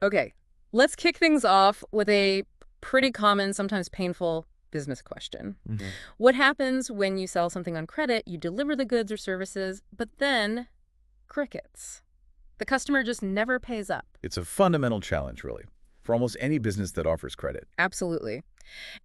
Okay, let's kick things off with a pretty common, sometimes painful business question. Mhm. What happens when you sell something on credit, you deliver the goods or services, but then crickets? The customer just never pays up. It's a fundamental challenge, really, for almost any business that offers credit. Absolutely.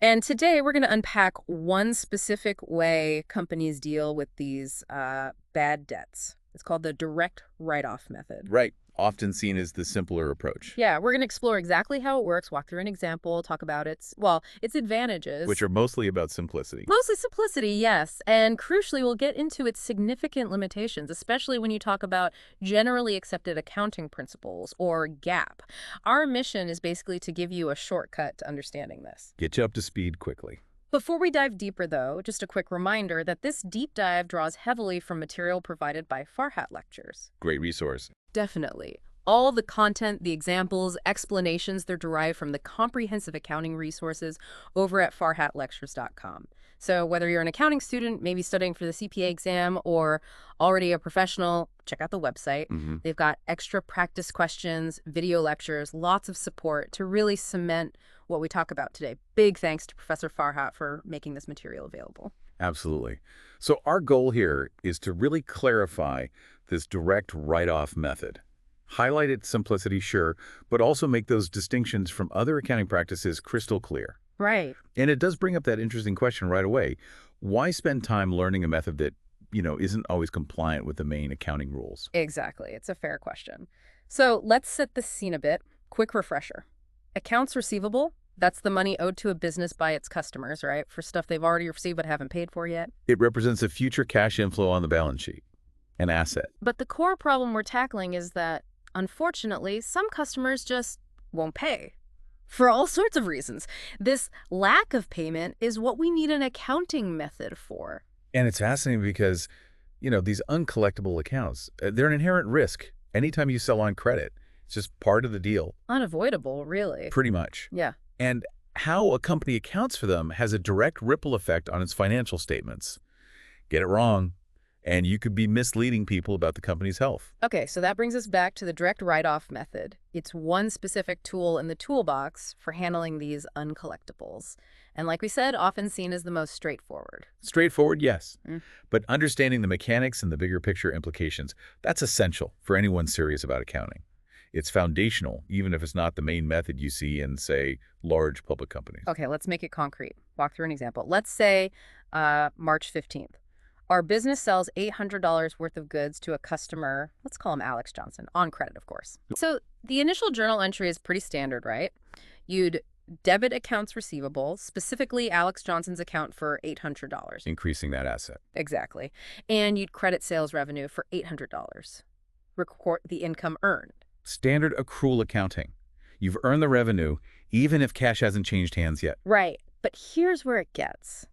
And today we're going to unpack one specific way companies deal with these bad debts. It's called the direct write-off method. Right. Often seen as the simpler approach, Yeah, we're going to explore exactly how it works, walk through an example, talk about its which advantages. are mostly about simplicity. Mostly simplicity, yes. And crucially, we'll get into its significant limitations, especially when you talk about generally accepted accounting principles or GAAP. Our mission is basically to give you a shortcut to understanding this. Get you up to speed quickly. Before we dive deeper, though, just a quick reminder that this deep dive draws heavily from material provided by Farhat lectures. Great resource. Definitely. All the content, the examples, explanations, they're derived from the comprehensive accounting resources over at farhatlectures.com. So whether you're an accounting student, maybe studying for the CPA exam, or already a professional, check out the website. Hmm. They've got extra practice questions, video lectures, lots of support to really cement what we talk about today. Big thanks to Professor Farhat for making this material available. Absolutely. So our goal here is to really clarify this direct write-off method. Highlight its simplicity, sure, but also make those distinctions from other accounting practices crystal clear. Right. And it does bring up that interesting question right away. Why spend time learning a method that, isn't always compliant with the main accounting rules? Exactly. It's a fair question. So let's set the scene a bit. Quick refresher. Accounts receivable, that's the money owed to a business by its customers, right? For stuff they've already received but haven't paid for yet. It represents a future cash inflow on the balance sheet, an asset. But the core problem we're tackling is that, unfortunately, some customers just won't pay. For all sorts of reasons. This lack of payment is what we need an accounting method for. And it's fascinating because, these uncollectible accounts, they're an inherent risk anytime you sell on credit. It's just part of the deal, Unavoidable, really. pretty much. Yeah. And how a company accounts for them has a direct ripple effect on its financial statements. Get it wrong, and you could be misleading people about the company's health. Okay, so that brings us back to the direct write-off method. It's one specific tool in the toolbox for handling these uncollectibles. And like we said, often seen as the most straightforward. Straightforward, yes. Mm. But understanding the mechanics and the bigger picture implications, that's essential for anyone serious about accounting. It's foundational, even if it's not the main method you see in, say, large public companies. Okay, let's make it concrete. Walk through an example. Let's say March 15th. Our business sells $800 worth of goods to a customer, let's call him Alex Johnson, on credit, of course. So the initial journal entry is pretty standard, right? You'd debit accounts receivable, specifically Alex Johnson's account for $800. Increasing that asset. Exactly. And you'd credit sales revenue for $800. Record the income earned. Standard accrual accounting. You've earned the revenue, even if cash hasn't changed hands yet. Right. But here's where it gets,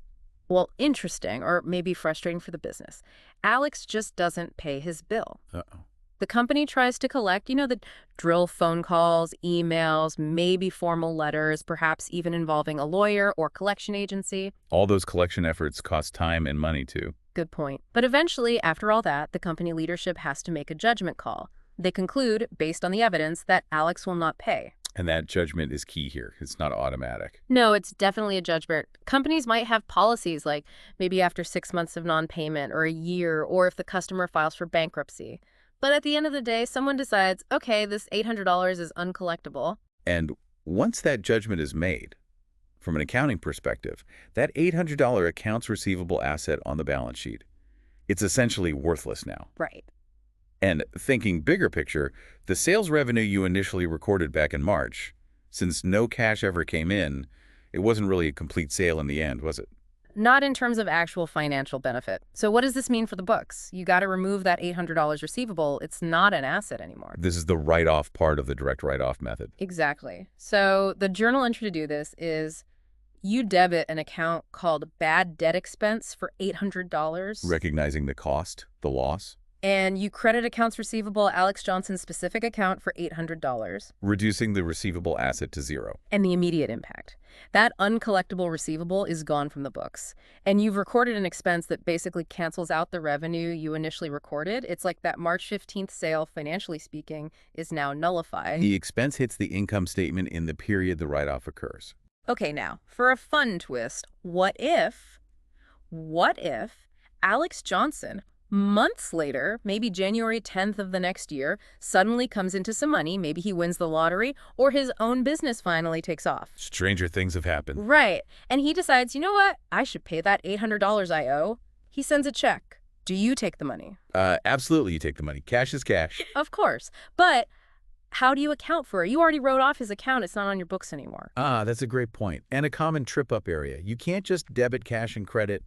well, interesting, or maybe frustrating for the business. Alex just doesn't pay his bill. Uh-oh. The company tries to collect, the drill phone calls, emails, maybe formal letters, perhaps even involving a lawyer or collection agency. All those collection efforts cost time and money, too. Good point. But eventually, after all that, the company leadership has to make a judgment call. They conclude, based on the evidence, that Alex will not pay. And that judgment is key here. It's not automatic. No, it's definitely a judgment. Companies might have policies like maybe after 6 months of non-payment or a year, or if the customer files for bankruptcy. But at the end of the day, someone decides, okay, this $800 is uncollectible. And once that judgment is made, from an accounting perspective, that $800 accounts receivable asset on the balance sheet, it's essentially worthless now. Right. And thinking bigger picture, the sales revenue you initially recorded back in March, since no cash ever came in, it wasn't really a complete sale in the end, was it? Not in terms of actual financial benefit. So what does this mean for the books? You got to remove that $800 receivable. It's not an asset anymore. This is the write-off part of the direct write-off method. Exactly. So the journal entry to do this is you debit an account called bad debt expense for $800. Recognizing the cost, the loss. And you credit accounts receivable Alex Johnson's specific account for $800. Reducing the receivable asset to zero. And the immediate impact. That uncollectible receivable is gone from the books. And you've recorded an expense that basically cancels out the revenue you initially recorded. It's like that March 15th sale, financially speaking, is now nullified. The expense hits the income statement in the period the write-off occurs. Okay, now, for a fun twist, what if Alex Johnson, months later, maybe January 10th of the next year, suddenly comes into some money, maybe he wins the lottery, or his own business finally takes off. Stranger things have happened. Right. And he decides, you know what? I should pay that $800 I owe. He sends a check. Do you take the money? Absolutely, you take the money. Cash is cash. Of course. But how do you account for it? You already wrote off his account. It's not on your books anymore. That's a great point. And a common trip-up area. You can't just debit cash and credit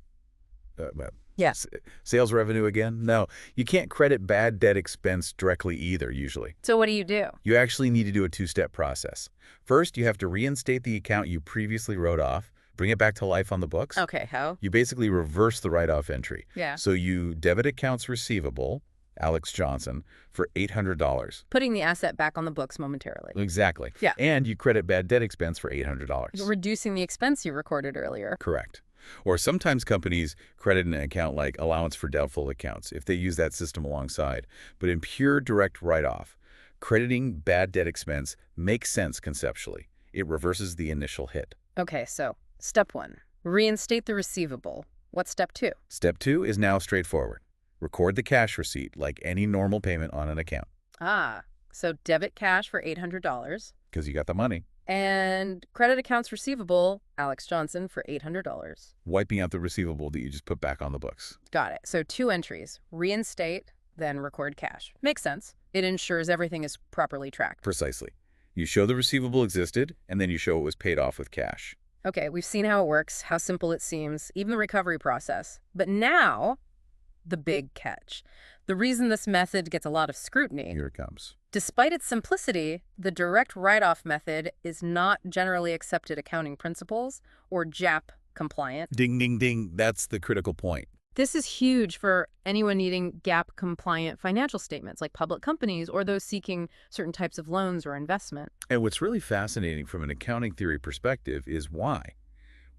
Yes. sales revenue again. No, you can't credit bad debt expense directly either, usually. So what do you do? You actually need to do a two-step process. First, you have to reinstate the account you previously wrote off, bring it back to life on the books. Okay, how? You basically reverse the write-off entry. Yeah. So you debit accounts receivable, Alex Johnson, for $800. Putting the asset back on the books momentarily. Exactly. Yeah. And you credit bad debt expense for $800. Reducing the expense you recorded earlier. Correct. Or sometimes companies credit an account like allowance for doubtful accounts if they use that system alongside. But in pure direct write-off, crediting bad debt expense makes sense conceptually. It reverses the initial hit. Okay, so step 1, reinstate the receivable. What's step 2? Step 2 is now straightforward. Record the cash receipt like any normal payment on an account. So debit cash for $800. Because you got the money. And credit accounts receivable, Alex Johnson, for $800. Wiping out the receivable that you just put back on the books. Got it. So 2 entries, reinstate, then record cash. Makes sense. It ensures everything is properly tracked. Precisely. You show the receivable existed, and then you show it was paid off with cash. Okay, we've seen how it works, how simple it seems, even the recovery process. But now, the big catch. The reason this method gets a lot of scrutiny. Here it comes. Despite its simplicity, the direct write-off method is not generally accepted accounting principles or GAAP-compliant. Ding, ding, ding. That's the critical point. This is huge for anyone needing GAAP-compliant financial statements, like public companies or those seeking certain types of loans or investment. And what's really fascinating from an accounting theory perspective is why.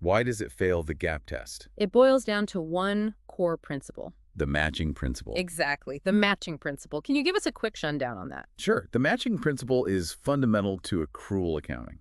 Why does it fail the GAAP test? It boils down to one core principle. The matching principle. Exactly, the matching principle. Can you give us a quick rundown on that? Sure. The matching principle is fundamental to accrual accounting.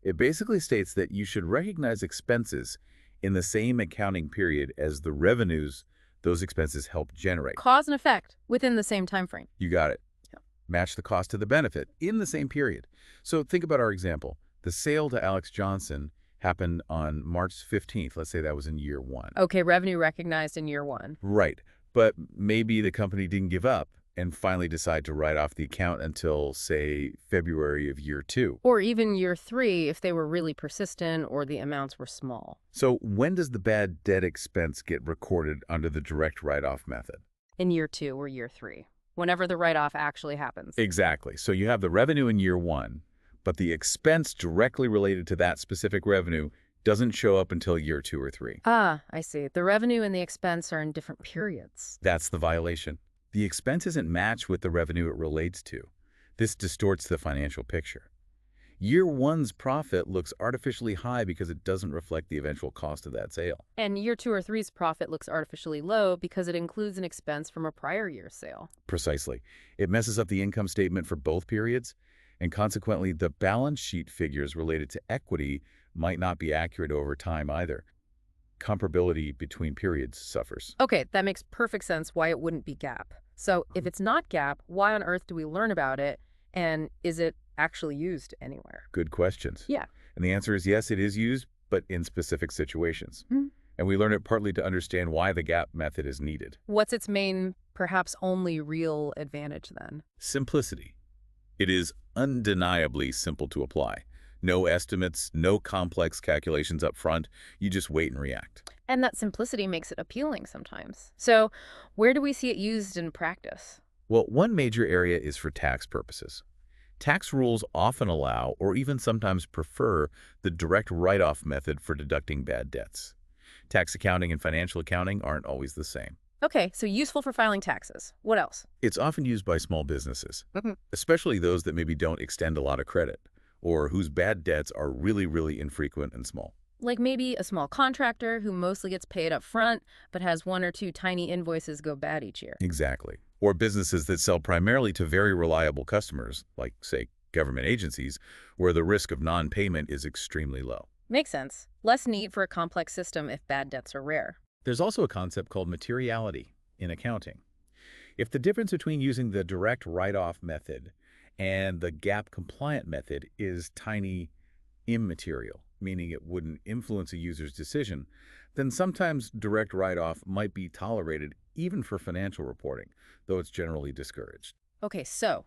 It basically states that you should recognize expenses in the same accounting period as the revenues those expenses help generate. Cause and effect within the same time frame. You got it. Yeah. Match the cost to the benefit in the same period. So think about our example. The sale to Alex Johnson happened on March 15th. Let's say that was in year 1. Okay, revenue recognized in year 1. Right. But maybe the company didn't give up and finally decide to write off the account until, say, February of year 2. Or even year 3 if they were really persistent or the amounts were small. So when does the bad debt expense get recorded under the direct write-off method? In year 2 or year 3, whenever the write-off actually happens. Exactly. So you have the revenue in year 1, but the expense directly related to that specific revenue doesn't show up until year 2 or 3. I see. The revenue and the expense are in different periods. That's the violation. The expense isn't matched with the revenue it relates to. This distorts the financial picture. Year 1's profit looks artificially high because it doesn't reflect the eventual cost of that sale. And year 2 or 3's profit looks artificially low because it includes an expense from a prior year's sale. Precisely. It messes up the income statement for both periods, and consequently, the balance sheet figures related to equity might not be accurate over time either. Comparability between periods suffers. Okay, that makes perfect sense why it wouldn't be GAAP. So if it's not GAAP, why on earth do we learn about it? And is it actually used anywhere? Good questions. Yeah. And the answer is yes, it is used, but in specific situations. And we learn it partly to understand why the GAAP method is needed. What's its main, perhaps only real advantage then? Simplicity. It is undeniably simple to apply. No estimates, no complex calculations up front. You just wait and react. And that simplicity makes it appealing sometimes. So where do we see it used in practice? Well, one major area is for tax purposes. Tax rules often allow, or even sometimes prefer, the direct write-off method for deducting bad debts. Tax accounting and financial accounting aren't always the same. Okay, so useful for filing taxes. What else? It's often used by small businesses, Hmm. especially those that maybe don't extend a lot of credit or whose bad debts are really, really infrequent and small. Like maybe a small contractor who mostly gets paid up front, but has one or two tiny invoices go bad each year. Exactly. Or businesses that sell primarily to very reliable customers, like, say, government agencies, where the risk of non-payment is extremely low. Makes sense. Less need for a complex system if bad debts are rare. There's also a concept called materiality in accounting. If the difference between using the direct write-off method and the GAAP-compliant method is tiny, immaterial, meaning it wouldn't influence a user's decision, then sometimes direct write-off might be tolerated even for financial reporting, though it's generally discouraged. Okay, so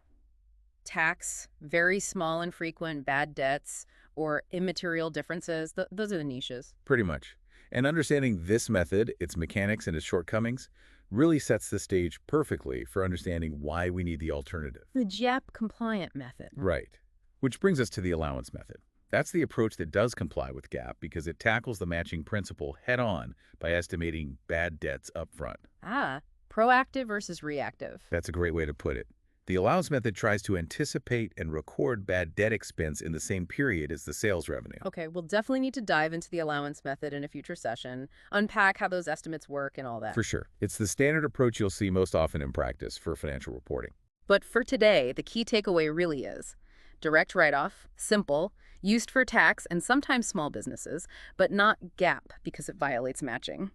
tax, very small and frequent bad debts, or immaterial differences, those are the niches. Pretty much. And understanding this method, its mechanics and its shortcomings, really sets the stage perfectly for understanding why we need the alternative. The JAP compliant method. Right. Which brings us to the allowance method. That's the approach that does comply with GAAP because it tackles the matching principle head-on by estimating bad debts up front. Ah, proactive versus reactive. That's a great way to put it. The allowance method tries to anticipate and record bad debt expense in the same period as the sales revenue. Okay, we'll definitely need to dive into the allowance method in a future session, unpack how those estimates work and all that. For sure. It's the standard approach you'll see most often in practice for financial reporting. But for today, the key takeaway really is direct write-off, simple, used for tax and sometimes small businesses, but not GAAP because it violates matching.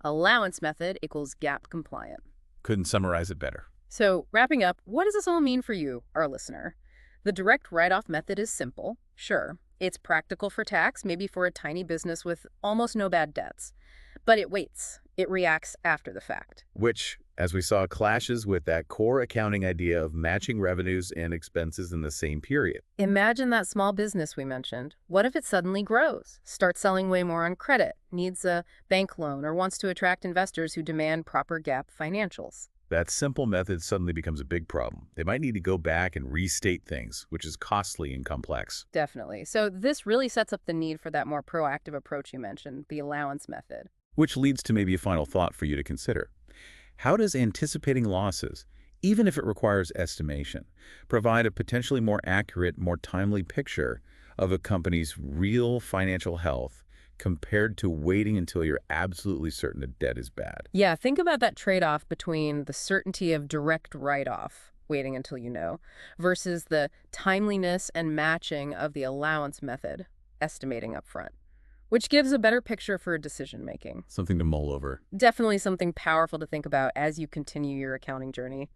Allowance method equals GAAP compliant. Couldn't summarize it better. So, wrapping up, what does this all mean for you, our listener? The direct write-off method is simple, sure. It's practical for tax, maybe for a tiny business with almost no bad debts. But it waits. It reacts after the fact. Which, as we saw, clashes with that core accounting idea of matching revenues and expenses in the same period. Imagine that small business we mentioned. What if it suddenly grows, starts selling way more on credit, needs a bank loan, or wants to attract investors who demand proper GAAP financials? That simple method suddenly becomes a big problem. They might need to go back and restate things, which is costly and complex. Definitely. So this really sets up the need for that more proactive approach you mentioned, the allowance method. Which leads to maybe a final thought for you to consider. How does anticipating losses, even if it requires estimation, provide a potentially more accurate, more timely picture of a company's real financial health compared to waiting until you're absolutely certain the debt is bad? Yeah, think about that trade-off between the certainty of direct write-off, waiting until you know, versus the timeliness and matching of the allowance method, estimating upfront, which gives a better picture for decision-making. Something to mull over. Definitely something powerful to think about as you continue your accounting journey.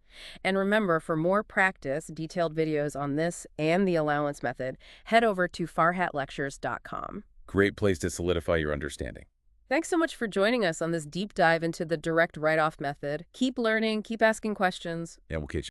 And remember, for more practice, detailed videos on this and the allowance method, head over to farhatlectures.com. Great place to solidify your understanding. Thanks so much for joining us on this deep dive into the direct write-off method. Keep learning, keep asking questions. And we'll catch